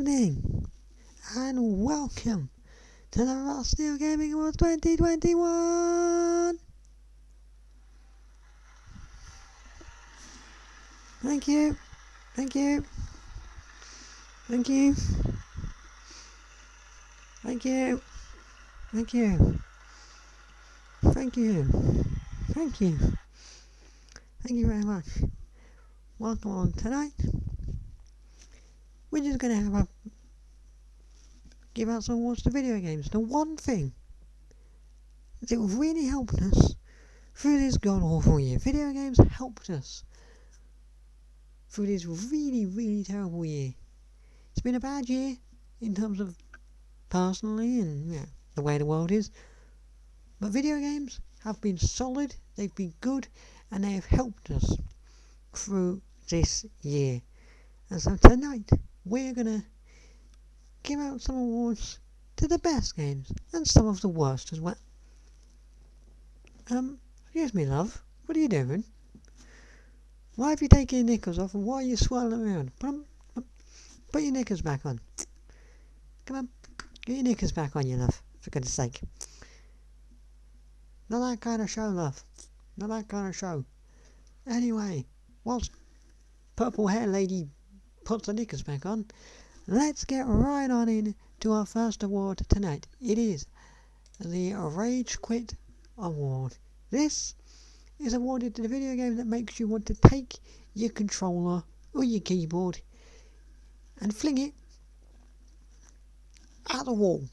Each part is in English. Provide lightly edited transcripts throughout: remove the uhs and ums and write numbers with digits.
evening and welcome to the Rosssteelgaming Awards 2021. Thank you, thank you, thank you, thank you, thank you, thank you, thank you, thank you very much. Welcome on tonight. We're just going to give out some awards to video games. The one thing that really helped us through this god awful year, video games helped us through this really terrible year. It's been a bad year in terms of personally and the way the world is, but video games have been solid, they've been good, and they have helped us through this year. And so tonight we're gonna give out some awards to the best games and some of the worst as well. Excuse me, love, what are you doing? Why have you taken your knickers off and why are you swirling around? Put your knickers back on. Come on, get your knickers back on, you love, for goodness sake. Not that kind of show, love. Not that kind of show. Anyway, whilst purple hair lady puts the knickers back on, let's get right on in to our first award tonight. It is the Rage Quit Award. This is awarded to the video game that makes you want to take your controller or your keyboard and fling it at the wall.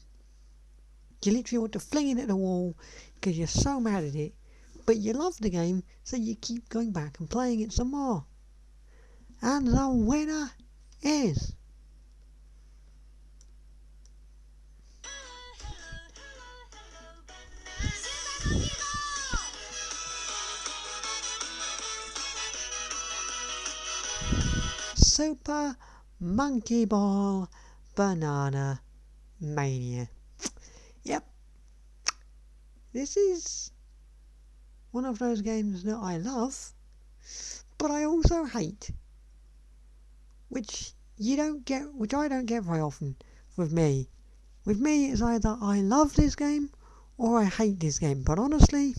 You literally want to fling it at the wall because you're so mad at it, but you love the game, so you keep going back and playing it some more. And the winner is Super Monkey Ball Banana Mania. Yep, this is one of those games that I love, but I also hate, which I don't get very often with me. With me, it's either I love this game or I hate this game. But honestly,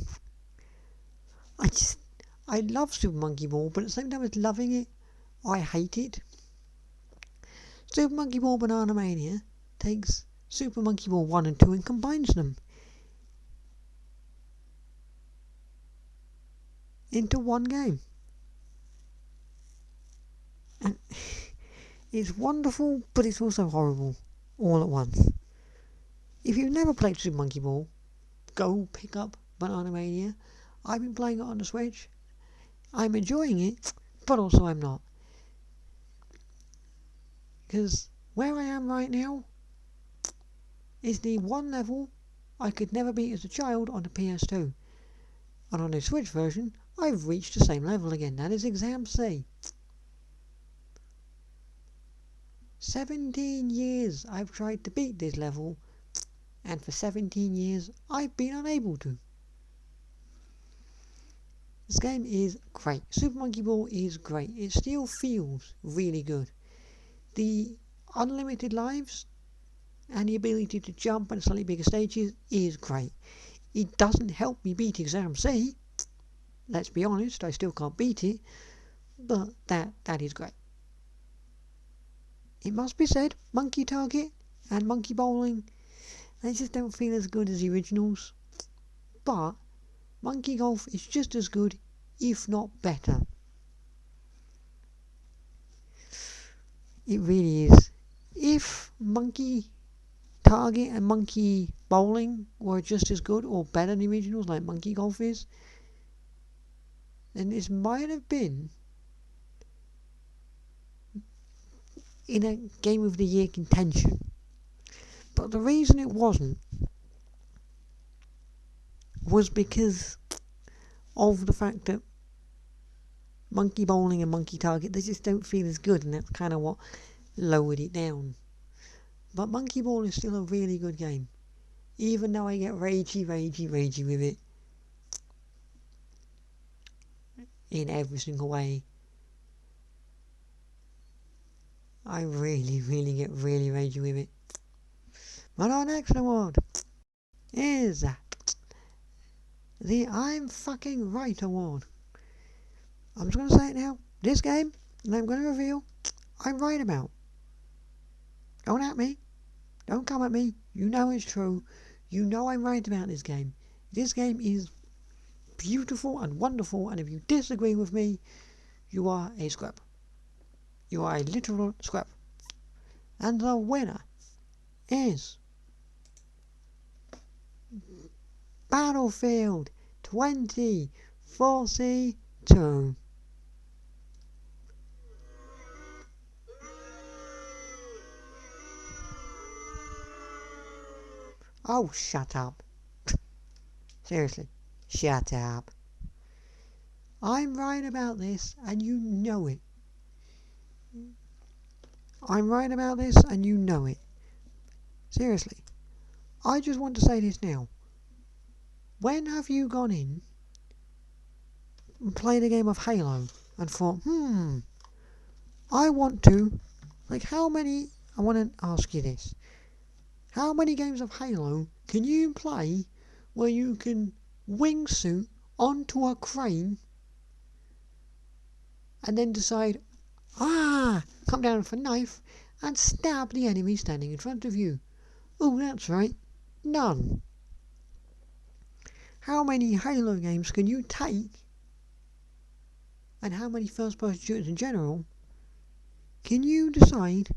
I love Super Monkey Ball, but at the same time as loving it, I hate it. Super Monkey Ball Banana Mania takes Super Monkey Ball 1 and 2 and combines them into one game. And it's wonderful, but it's also horrible all at once. If you've never played Super Monkey Ball, go pick up Banana Mania. I've been playing it on the Switch. I'm enjoying it, but also I'm not. Because where I am right now is the one level I could never beat as a child on the PS2. And on the Switch version, I've reached the same level again. That is Exam C. 17 years I've tried to beat this level, and for 17 years I've been unable to. This game is great. Super Monkey Ball is great. It still feels really good. The unlimited lives and the ability to jump on slightly bigger stages is great. It doesn't help me beat Exam C. Let's be honest, I still can't beat it, but that is great. It must be said, Monkey Target and Monkey Bowling, they just don't feel as good as the originals. But Monkey Golf is just as good, if not better. It really is. If Monkey Target and Monkey Bowling were just as good or better than the originals like Monkey Golf is, then this might have been in a Game of the Year contention. But the reason it wasn't was because of the fact that Monkey Bowling and Monkey Target, they just don't feel as good, and that's kind of what lowered it down. But Monkey Ball is still a really good game, even though I get ragey with it in every single way. I really get really ragey with it. But our next award is the I'm Fucking Right award. I'm just going to say it now. This game, and I'm going to reveal, I'm right about. Don't at me. Don't come at me. You know it's true. You know I'm right about this game. This game is beautiful and wonderful, and if you disagree with me, you are a scrap. You are a literal scrap. And the winner is Battlefield 2042. Oh, shut up. Seriously, shut up. I'm right about this, and you know it. I'm right about this, and you know it. Seriously. I just want to say this now. When have you gone in and played a game of Halo and thought, I want to, like how many, I want to ask you this. How many games of Halo can you play where you can wingsuit onto a crane and then decide, come down with a knife and stab the enemy standing in front of you? Oh, that's right, none. How many Halo games can you take, and how many first-person shooters in general, can you decide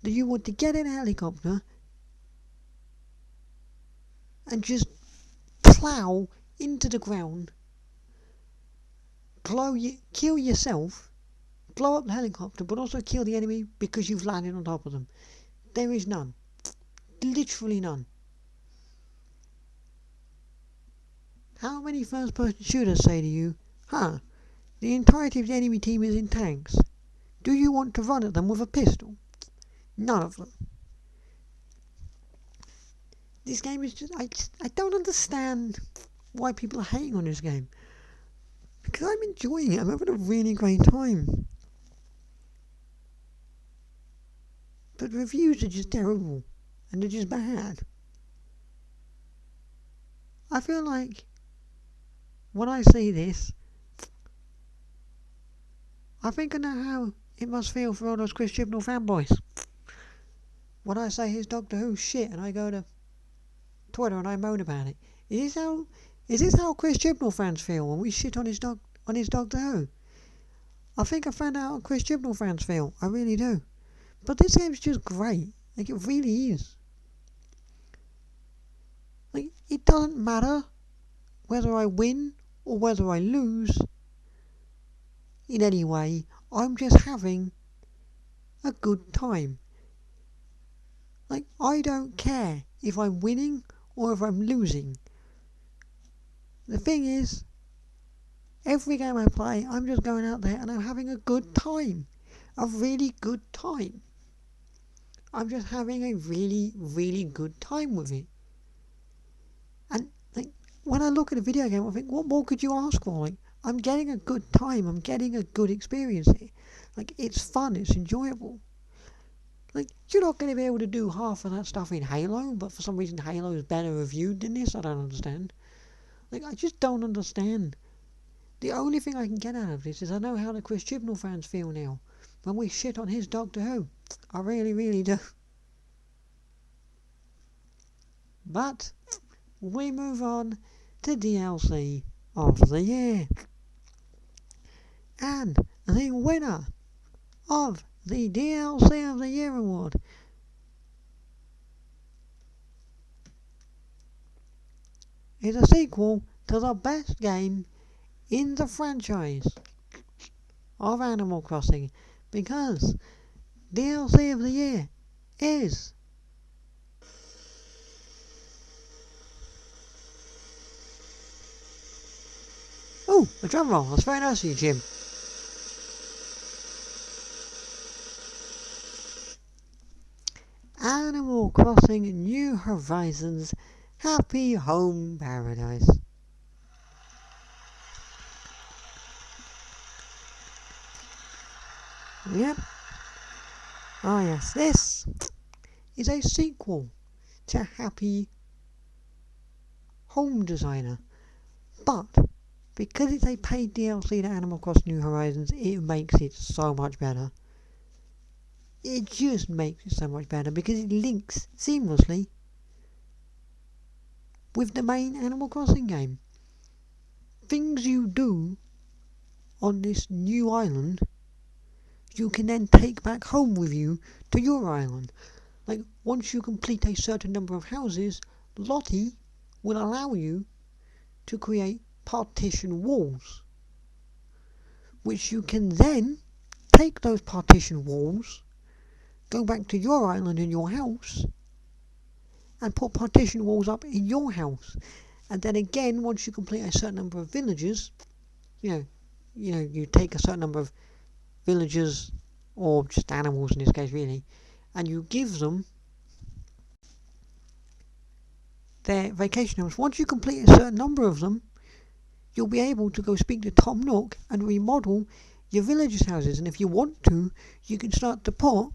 that you want to get in a helicopter and just plough into the ground, kill yourself, blow up the helicopter, but also kill the enemy because you've landed on top of them? There is none. Literally none. How many first-person shooters say to you, the entirety of the enemy team is in tanks. Do you want to run at them with a pistol? None of them. This game is just, I don't understand why people are hating on this game. Because I'm enjoying it. I'm having a really great time. But reviews are just terrible. And they're just bad. I feel like when I see this, I think I know how it must feel for all those Chris Chibnall fanboys. When I say his Doctor Who shit and I go to Twitter and I moan about it. Is this how Chris Chibnall fans feel when we shit on his Doctor Who? I think I found out how Chris Chibnall fans feel. I really do. But this game's just great. Like, it really is. Like, it doesn't matter whether I win or whether I lose in any way. I'm just having a good time. Like, I don't care if I'm winning or if I'm losing. The thing is, every game I play, I'm just going out there and I'm having a good time. A really good time. I'm just having a really good time with it. And like, when I look at a video game, I think, what more could you ask for? Like, I'm getting a good time. I'm getting a good experience here. Like, it's fun. It's enjoyable. Like, you're not going to be able to do half of that stuff in Halo, but for some reason Halo is better reviewed than this. I don't understand. Like, I just don't understand. The only thing I can get out of this is I know how the Chris Chibnall fans feel now when we shit on his Doctor Who. I really do. But we move on to DLC of the year. And the winner of the DLC of the Year award is a sequel to the best game in the franchise of Animal Crossing, because DLC of the year is a drum roll. That's very nice of you, Jim. Animal Crossing New Horizons Happy Home Paradise. Yep. Ah yes, this is a sequel to Happy Home Designer, but because it's a paid DLC to Animal Crossing New Horizons, it makes it so much better. It just makes it so much better because it links seamlessly with the main Animal Crossing game. Things you do on this new island, you can then take back home with you to your island. Like, once you complete a certain number of houses, Lottie will allow you to create partition walls, which you can then take those partition walls, go back to your island and your house, and put partition walls up in your house. And then again, once you complete a certain number of villages, you take a certain number of villagers, or just animals in this case really, and you give them their vacation homes. Once you complete a certain number of them, you'll be able to go speak to Tom Nook and remodel your villagers' houses. And if you want to, you can start to put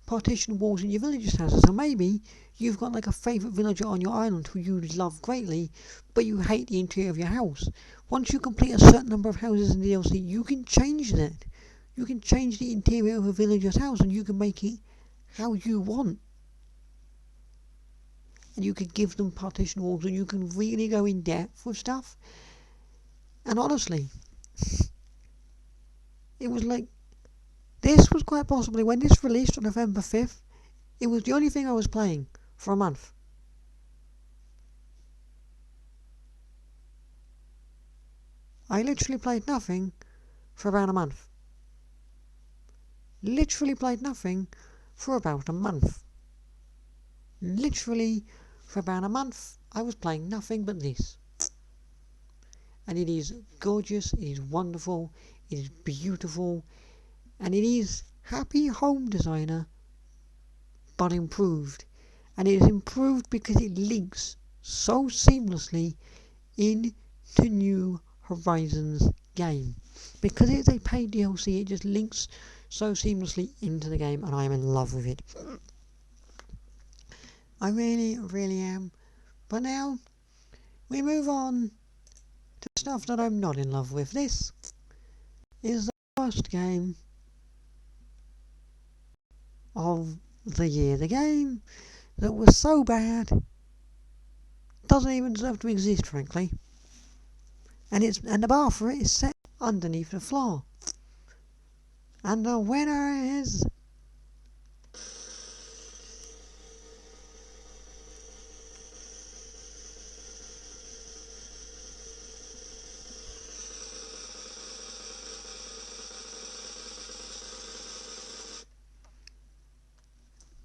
partition walls in your villagers' houses. So maybe you've got like a favourite villager on your island who you love greatly, but you hate the interior of your house. Once you complete a certain number of houses in the DLC, you can change that. You can change the interior of a villager's house and you can make it how you want. And you can give them partition walls and you can really go in depth with stuff. And honestly, it was like, this was quite possibly, when this released on November 5th, it was the only thing I was playing for a month. I literally played nothing for about a month. Literally played nothing for about a month. Literally for about a month I was playing nothing but this. And it is gorgeous, it is wonderful, it is beautiful, and it is Happy Home Designer but improved. And it is improved because it links so seamlessly into New Horizons game. Because it's a paid DLC, it just links so seamlessly into the game, and I am in love with it. I really, really am. But now, we move on to stuff that I'm not in love with. This is the worst game of the year. The game that was so bad, doesn't even deserve to exist, frankly. And the bar for it is set underneath the floor. And the winner is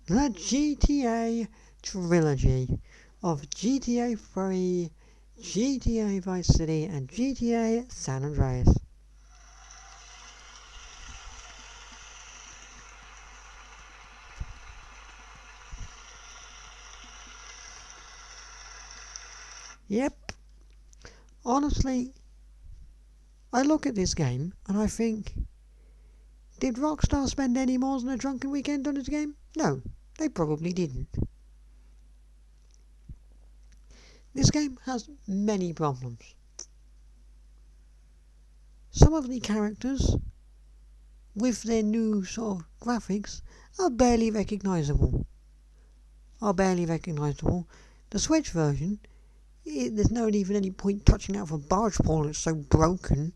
the GTA trilogy of GTA 3, GTA Vice City, and GTA San Andreas. Yep. Honestly, I look at this game and I think, did Rockstar spend any more than a drunken weekend on this game? No, they probably didn't. This game has many problems. Some of the characters, with their new sort of graphics, are barely recognisable. The Switch version, there's not even any point touching out of a barge pole, it's so broken.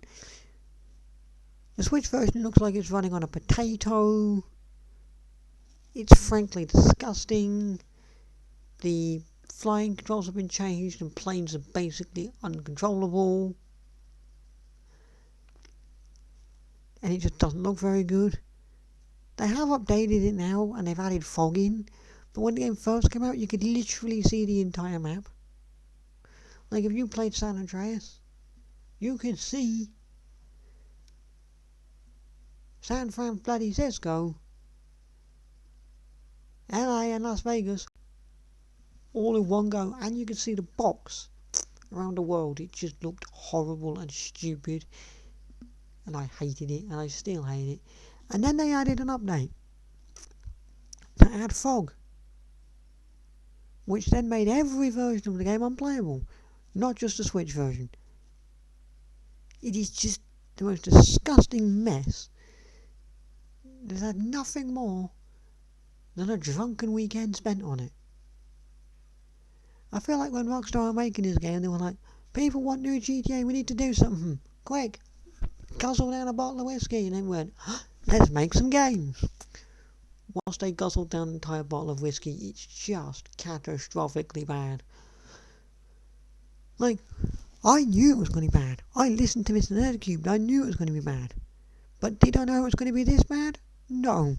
The Switch version looks like it's running on a potato. It's frankly disgusting. The flying controls have been changed and planes are basically uncontrollable. And it just doesn't look very good. They have updated it now and they've added fog in. But when the game first came out, you could literally see the entire map. Like if you played San Andreas, you could see San Francisco, LA and Las Vegas all in one go, and you could see the box around the world. It just looked horrible and stupid, and I hated it, and I still hate it. And then they added an update to add fog, which then made every version of the game unplayable, not just the Switch version. It is just the most disgusting mess. There's had nothing more than a drunken weekend spent on it. I feel like when Rockstar were making this game, they were like, people want new GTA, we need to do something. Quick, guzzle down a bottle of whiskey, and then went, let's make some games. Whilst they guzzled down an entire bottle of whiskey, it's just catastrophically bad. Like, I knew it was going to be bad. I listened to Mr. Nerdcube, I knew it was going to be bad. But did I know it was going to be this bad? No.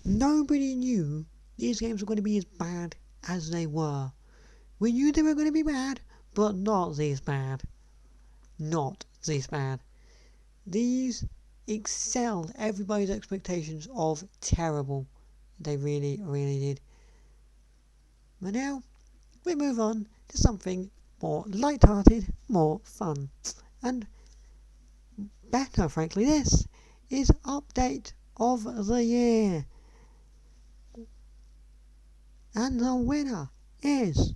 Nobody knew these games were going to be as bad as they were. We knew they were going to be bad, but not this bad. Not this bad. These excelled everybody's expectations of terrible. They really, really did. But now, we move on to something more light-hearted, more fun. And better, frankly. This is Update of the Year. And the winner is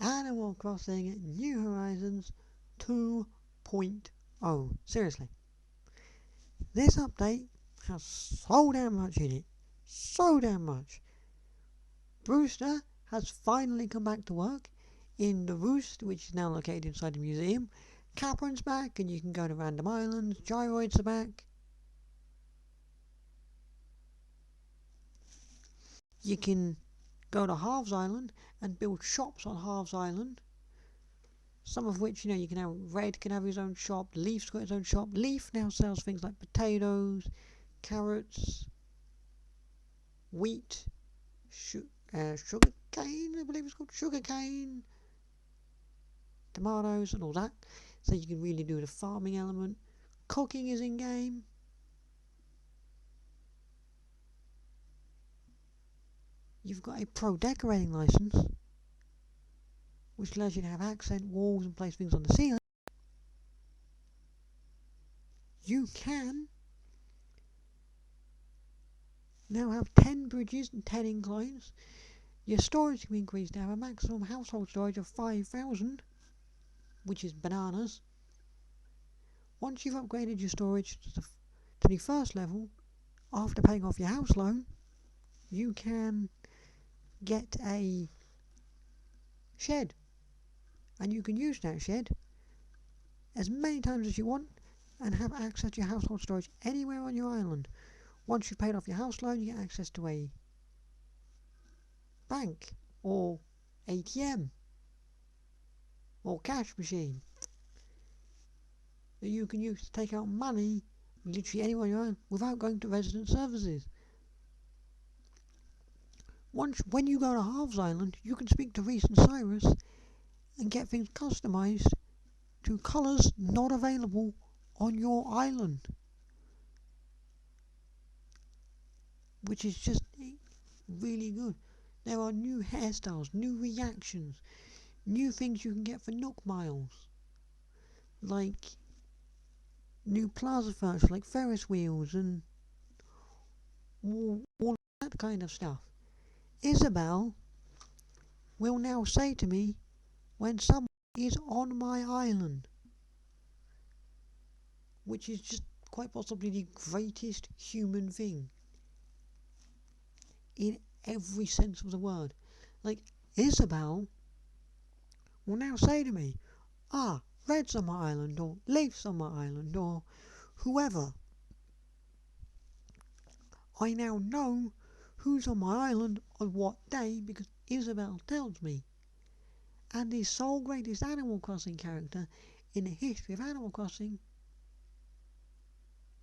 Animal Crossing New Horizons 2.0. Seriously. This update has so damn much in it. So damn much. Brewster has finally come back to work in the Roost, which is now located inside the museum. Capron's back, and you can go to random islands. Gyroids are back. You can go to Halves Island and build shops on Halves Island. Some of which, you can have, Red can have his own shop, Leaf's got his own shop. Leaf now sells things like potatoes, carrots, wheat, sugar cane, I believe it's called sugar cane, tomatoes and all that. So you can really do the farming element. Cooking is in game. You've got a pro decorating license, which allows you to have accent walls and place things on the ceiling. You can now have 10 bridges and 10 inclines. Your storage can be increased to have a maximum household storage of 5,000, which is bananas. Once you've upgraded your storage to the first level, after paying off your house loan, you can get a shed, and you can use that shed as many times as you want and have access to your household storage anywhere on your island. Once you've paid off your house loan, you get access to a bank or ATM or cash machine that you can use to take out money literally anywhere on your island without going to resident services. When you go to Halves Island, you can speak to Reese and Cyrus and get things customised to colours not available on your island, which is just really good. There are new hairstyles, new reactions, new things you can get for Nook Miles, like new plaza furniture, like Ferris wheels and all that kind of stuff. Isabel will now say to me when someone is on my island, which is just quite possibly the greatest human thing in every sense of the word. Like, Isabel will now say to me, Red's on my island, or Leaf's on my island, or whoever. I now know who's on my island on what day because Isabel tells me. And the sole greatest Animal Crossing character in the history of Animal Crossing,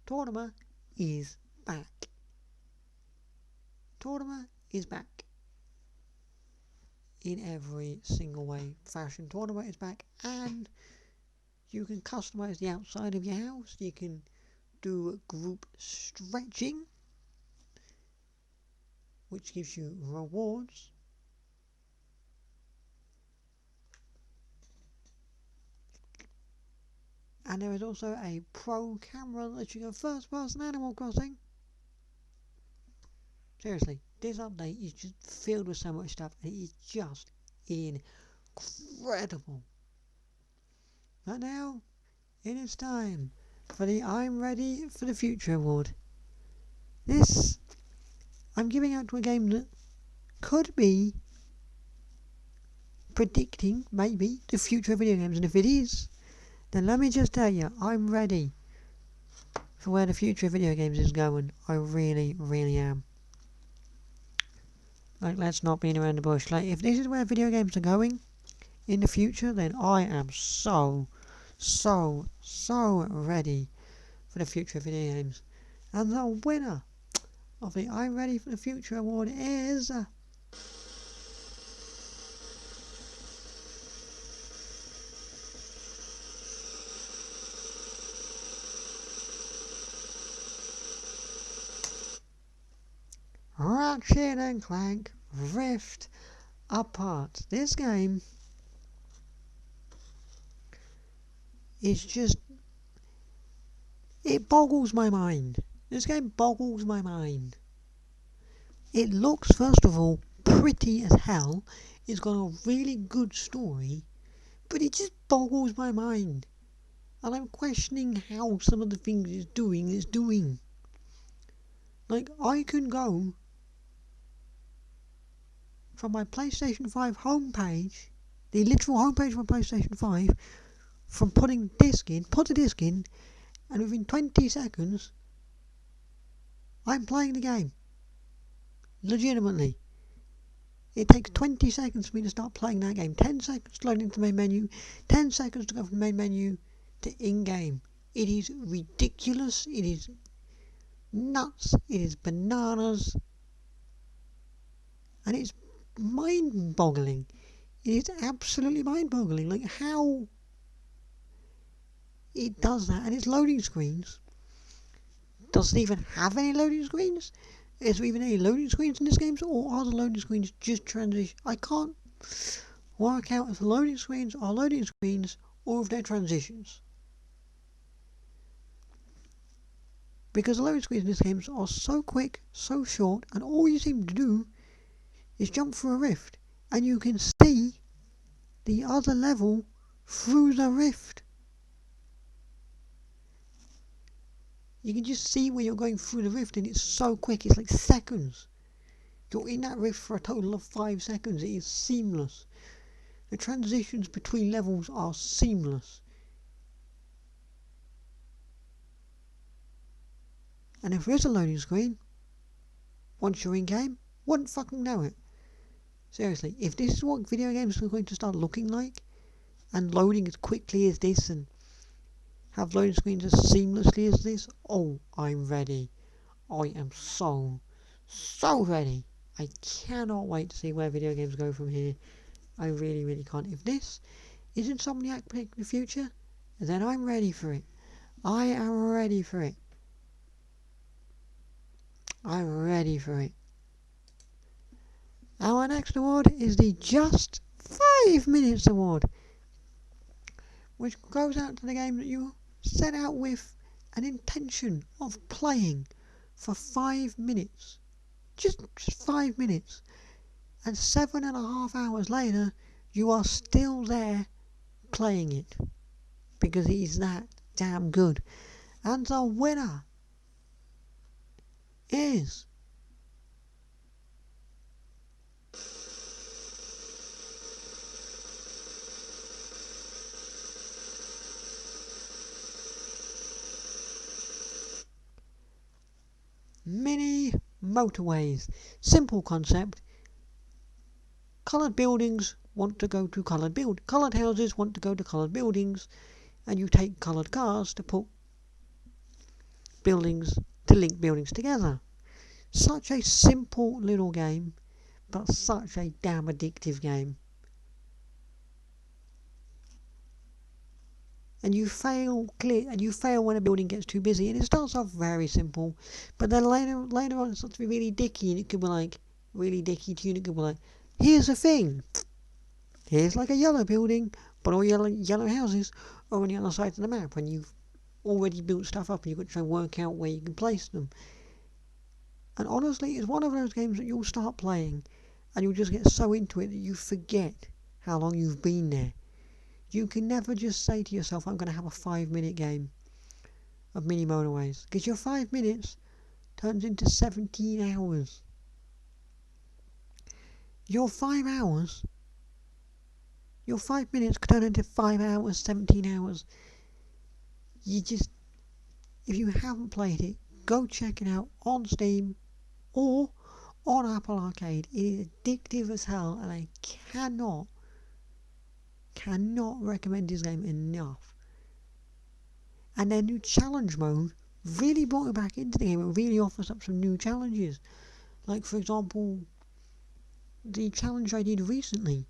Tortimer, is back. Tortimer is back. In every single way, fashion. Tortimer is back, and you can customise the outside of your house. You can do group stretching which gives you rewards. And there is also a pro camera that lets you go first person Animal Crossing. Seriously, this update is just filled with so much stuff and it is just incredible. But now, it is time for the I'm Ready for the Future award. This, I'm giving out to a game that could be predicting, maybe, the future of video games. And if it is, then let me just tell you, I'm ready for where the future of video games is going. I really, really am. Like, let's not beat around the bush. Like, if this is where video games are going in the future, then I am so ready for the future of video games. And the winner of the I'm Ready for the Future award is Ratchet and Clank Rift Apart. This game is just, it boggles my mind. This game boggles my mind. It looks, first of all, pretty as hell. It's got a really good story, but it just boggles my mind. And I'm questioning how some of the things it's doing. Like, I can go from my PlayStation 5 homepage, the literal homepage of my PlayStation 5, from putting put the disc in, and within 20 seconds, I'm playing the game. Legitimately. It takes 20 seconds for me to start playing that game. 10 seconds to load into the main menu, 10 seconds to go from the main menu to in-game. It is ridiculous, it is nuts, it is bananas, and it's mind-boggling. It is absolutely mind-boggling, like how it does that. And its loading screens, does it even have any loading screens? Is there even any loading screens in this game, or are the loading screens just transition? I can't work out if the loading screens are loading screens or if they're transitions, because the loading screens in this game are so quick, so short, and all you seem to do is jump through a rift, and you can see the other level through the rift. You can just see where you're going through the rift, and it's so quick, it's like seconds. You're in that rift for a total of 5 seconds. It is seamless. The transitions between levels are seamless. And if there is a loading screen, once you're in game, wouldn't fucking know it. Seriously, if this is what video games are going to start looking like, and loading as quickly as this, and have loading screens as seamlessly as this, oh, I'm ready. I am so ready. I cannot wait to see where video games go from here. I really, really can't. If this is Insomniac predicting the future, then I'm ready for it. I am ready for it. I'm ready for it. Our next award is the Just 5 Minutes award, which goes out to the game that you set out with an intention of playing for 5 minutes. Just 5 minutes. And 7.5 hours later, you are still there playing it, because it is that damn good. And the winner is Mini Motorways. Simple concept. Coloured buildings want to go to coloured houses want to go to coloured buildings, and you take coloured cars to put buildings, to link buildings together. Such a simple little game, but such a damn addictive game. And you fail when a building gets too busy, and it starts off very simple, but then later on it starts to be really dicky, and it could be like, really dicky tune. It could be like, here's a thing. Here's like a yellow building, but all yellow houses are on the other side of the map, and you've already built stuff up and you've got to try and work out where you can place them. And honestly, it's one of those games that you'll start playing and you'll just get so into it that you forget how long you've been there. You can never just say to yourself, I'm going to have a 5-minute game of mini motorways, because your 5 minutes turns into 17 hours. Your 5 hours, your 5 minutes could turn into 5 hours, 17 hours. If you haven't played it, go check it out on Steam or on Apple Arcade. It is addictive as hell, and I cannot recommend this game enough. And their new challenge mode really brought it back into the game. It really offers up some new challenges. Like, for example, the challenge I did recently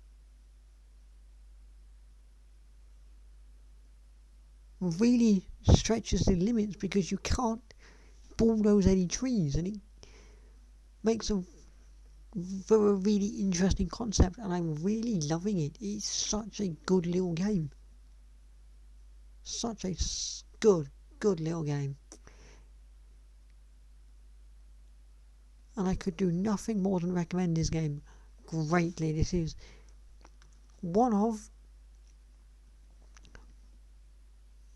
really stretches the limits because you can't bulldoze any trees, and it makes a really interesting concept, and I'm really loving it. It's such a good little game. Such a good little game. And I could do nothing more than recommend this game greatly. This is one of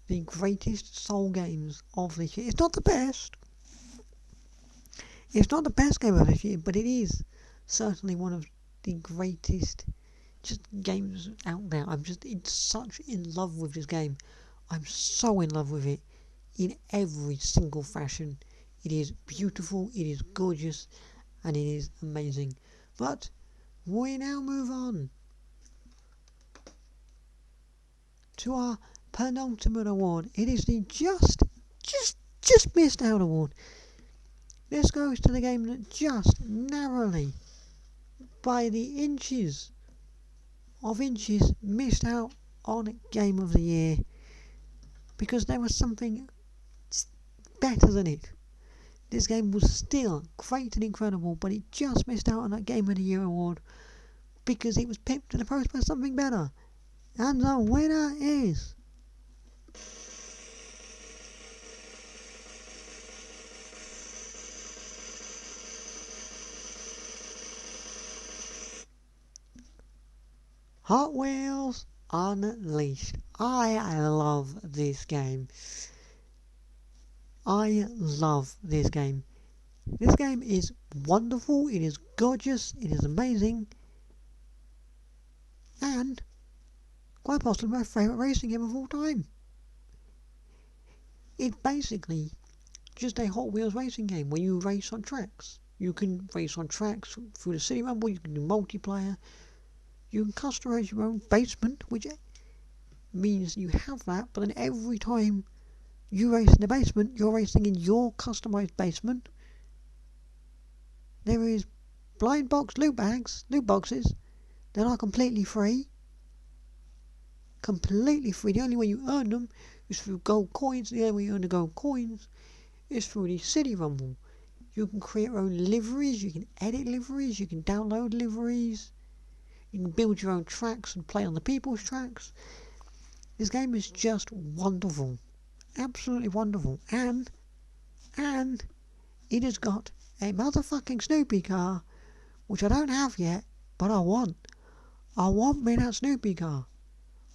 the greatest Soul games of this year. It's not the best. It's not the best game of this year, but it is certainly one of the greatest just games out there. I'm just such in love with this game. I'm so in love with it in every single fashion. It is beautiful, it is gorgeous, and it is amazing. But we now move on to our penultimate award. It is the just missed out award. This goes to the game that just narrowly, by the inches of inches, missed out on Game of the Year, because there was something better than it. This game was still great and incredible, but it just missed out on that Game of the Year award because it was pipped to the post by something better. And the winner is Hot Wheels Unleashed. I love this game. I love this game. This game is wonderful, it is gorgeous, it is amazing, and quite possibly my favourite racing game of all time. It's basically just a Hot Wheels racing game where you race on tracks. You can race on tracks through the City Rumble, you can do multiplayer, you can customise your own basement, which means you have that, but then every time you race in the basement, you're racing in your customised basement. There is blind box loot boxes that are completely free. Completely free. The only way you earn them is through gold coins. The only way you earn the gold coins is through the City Rumble. You can create your own liveries, you can edit liveries, you can download liveries, you can build your own tracks and play on the people's tracks. This game is just wonderful. Absolutely wonderful. And it has got a motherfucking Snoopy car, which I don't have yet, but I want. I want me that Snoopy car.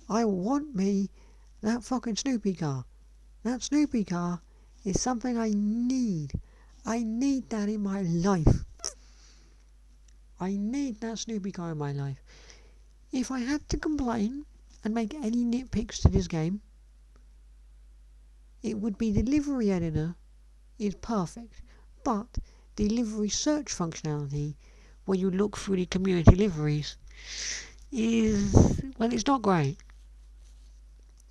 I want me that fucking Snoopy car. That Snoopy car is something I need. I need that in my life. I need that Snoopy car in my life. If I had to complain and make any nitpicks to this game, it would be the livery editor is perfect, but the livery search functionality, when you look through the community liveries, is, well, it's not great.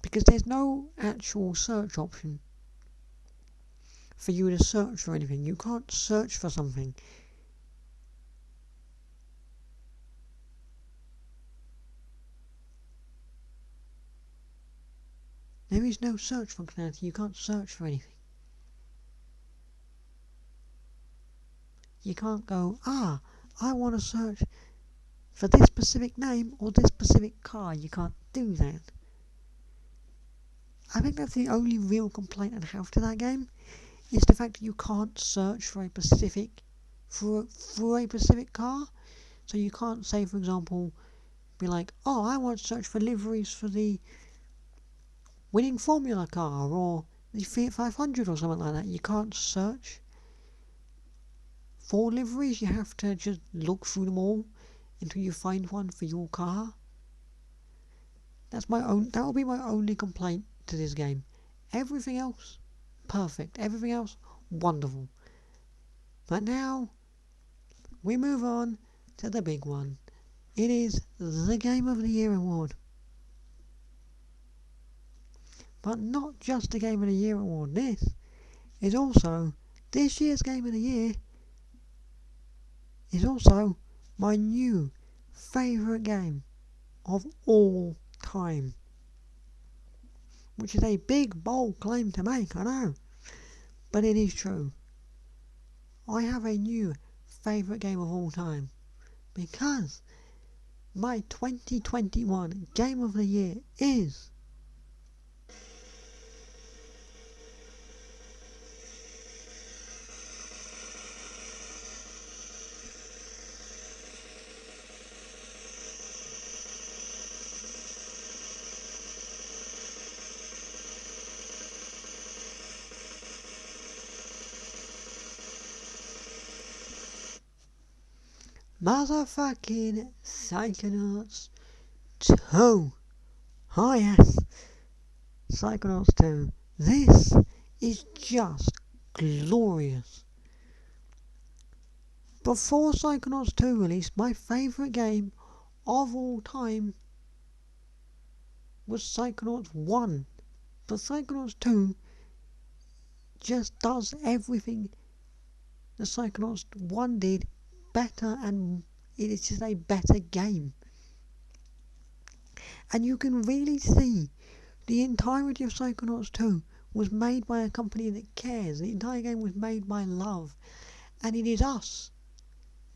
Because there's no actual search option for you to search for anything. You can't search for something. There is no search functionality. You can't search for anything. You can't go, I want to search for this specific name or this specific car. You can't do that. I think that's the only real complaint I have to that game, is the fact that you can't search for a specific for a specific car. So you can't say, for example, be like, oh, I want to search for liveries for the winning Formula car or the Fiat 500 or something like that. You can't search for liveries. You have to just look through them all until you find one for your car. That will be my only complaint to this game. Everything else, perfect. Everything else, wonderful. But now, we move on to the big one. It is the Game of the Year award. But not just the Game of the Year award. This is also, this year's Game of the Year is also my new favourite game of all time. Which is a big, bold claim to make, I know. But it is true. I have a new favourite game of all time. Because my 2021 Game of the Year is motherfucking Psychonauts 2. Oh yes, Psychonauts 2. This is just glorious. Before Psychonauts 2 released, my favourite game of all time was Psychonauts 1. But Psychonauts 2 just does everything the Psychonauts 1 did better, and it is just a better game. And you can really see the entirety of Psychonauts 2 was made by a company that cares. The entire game was made by love. And it is us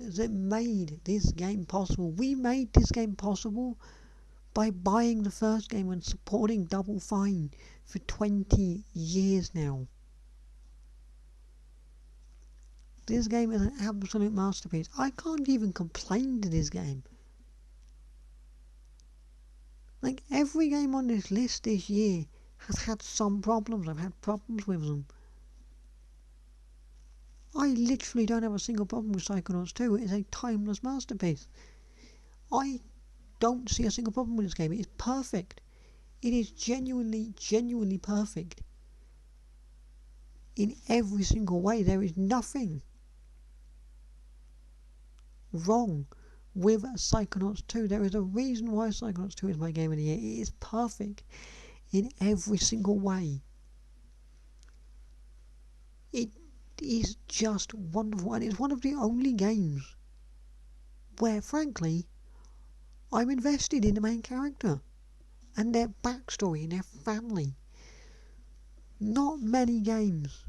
that made this game possible. We made this game possible by buying the first game and supporting Double Fine for 20 years now. This game is an absolute masterpiece. I can't even complain to this game. Like, every game on this list this year has had some problems. I've had problems with them. I literally don't have a single problem with Psychonauts 2. It is a timeless masterpiece. I don't see a single problem with this game. It is perfect. It is genuinely, genuinely perfect. In every single way. There is nothing wrong with Psychonauts 2. There is a reason why Psychonauts 2 is my Game of the Year. It is perfect in every single way. It is just wonderful, and it's one of the only games where, frankly, I'm invested in the main character and their backstory and their family. Not many games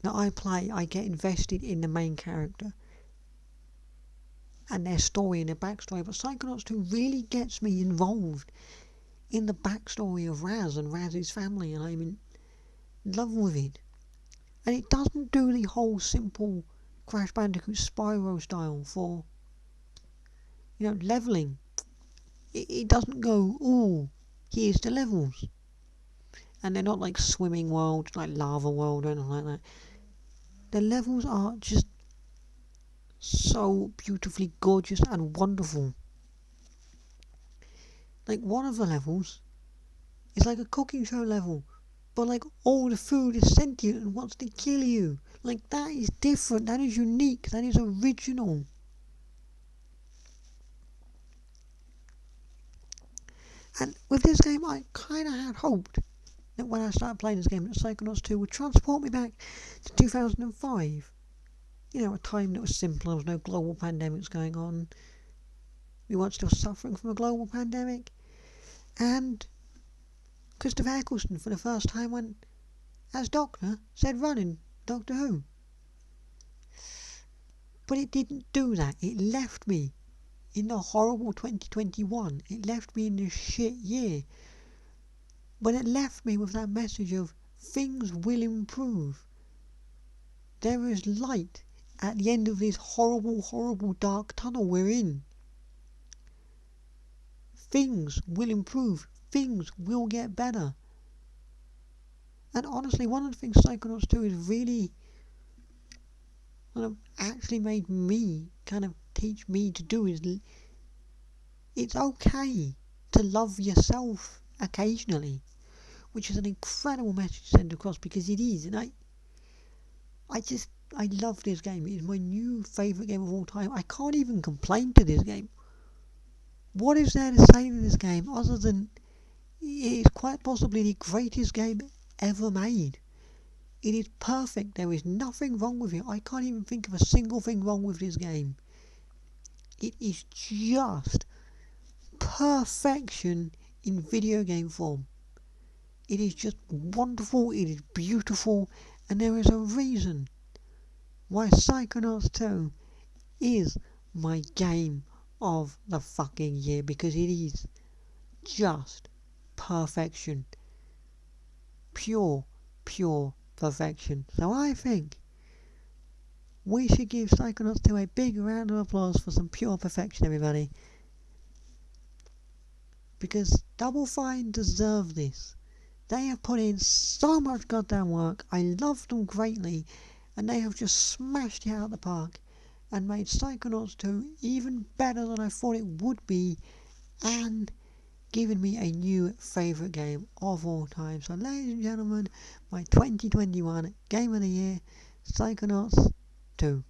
that I play, I get invested in the main character and their story and their backstory, but Psychonauts 2 really gets me involved in the backstory of Raz and Raz's family, and I'm in love with it. And it doesn't do the whole simple Crash Bandicoot Spyro style for, levelling. It doesn't go, oh, here's the levels. And they're not like Swimming World, like Lava World or anything like that. The levels are just so beautifully gorgeous and wonderful. Like, one of the levels is like a cooking show level, but like all the food is sentient and wants to kill you. Like, that is different, that is unique, that is original. And with this game, I kind of had hoped that when I started playing this game, that Psychonauts 2 would transport me back to 2005. A time that was simpler, there was no global pandemics going on. We weren't still suffering from a global pandemic. And Christopher Eccleston, for the first time, as Doctor, said run in Doctor Who. But it didn't do that. It left me in the horrible 2021. It left me in this shit year. But it left me with that message of things will improve. There is light at the end of this horrible, horrible dark tunnel we're in. Things will improve. Things will get better. And honestly, one of the things Psychonauts 2 has really kind of actually made me kind of teach me to do is it's okay to love yourself occasionally, which is an incredible message to send across, because it is. And I love this game. It is my new favourite game of all time. I can't even complain to this game. What is there to say to this game other than it is quite possibly the greatest game ever made? It is perfect. There is nothing wrong with it. I can't even think of a single thing wrong with this game. It is just perfection in video game form. It is just wonderful. It is beautiful. And there is a reason why Psychonauts 2 is my game of the fucking year, because it is just perfection. Pure perfection. So I think we should give Psychonauts 2 a big round of applause for some pure perfection, everybody. Because Double Fine deserve this. They have put in so much goddamn work. I love them greatly, and they have just smashed it out of the park and made Psychonauts 2 even better than I thought it would be, and given me a new favourite game of all time. So ladies and gentlemen, my 2021 Game of the Year, Psychonauts 2.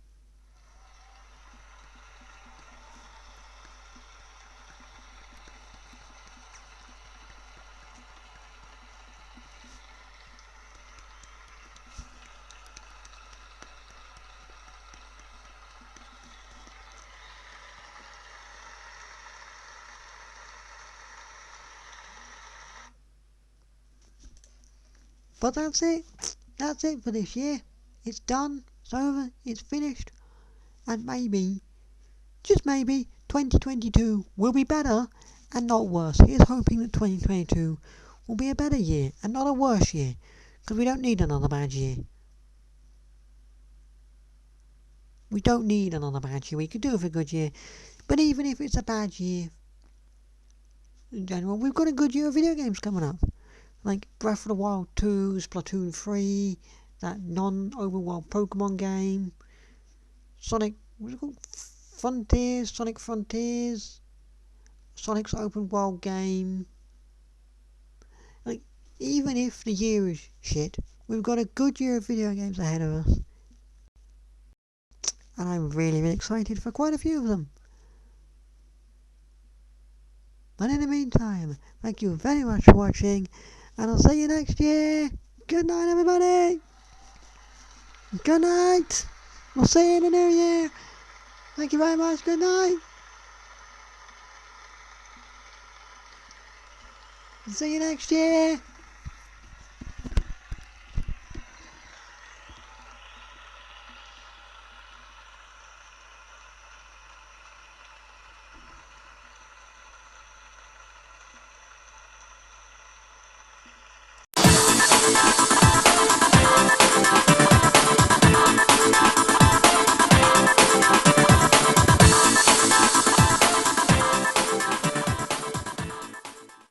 But that's it. That's it for this year. It's done. It's over. It's finished. And maybe, just maybe, 2022 will be better and not worse. Here's hoping that 2022 will be a better year and not a worse year. Because we don't need another bad year. We don't need another bad year. We could do with a good year. But even if it's a bad year, in general, we've got a good year of video games coming up. Like Breath of the Wild 2, Splatoon 3, that non-overworld Pokemon game, Sonic, what's it called? Frontiers, Sonic Frontiers, Sonic's open world game. Like, even if the year is shit, we've got a good year of video games ahead of us. And I'm really excited for quite a few of them. But in the meantime, thank you very much for watching, and I'll see you next year. Good night, everybody. Good night. We'll see you in the new year. Thank you very much. Good night. See you next year.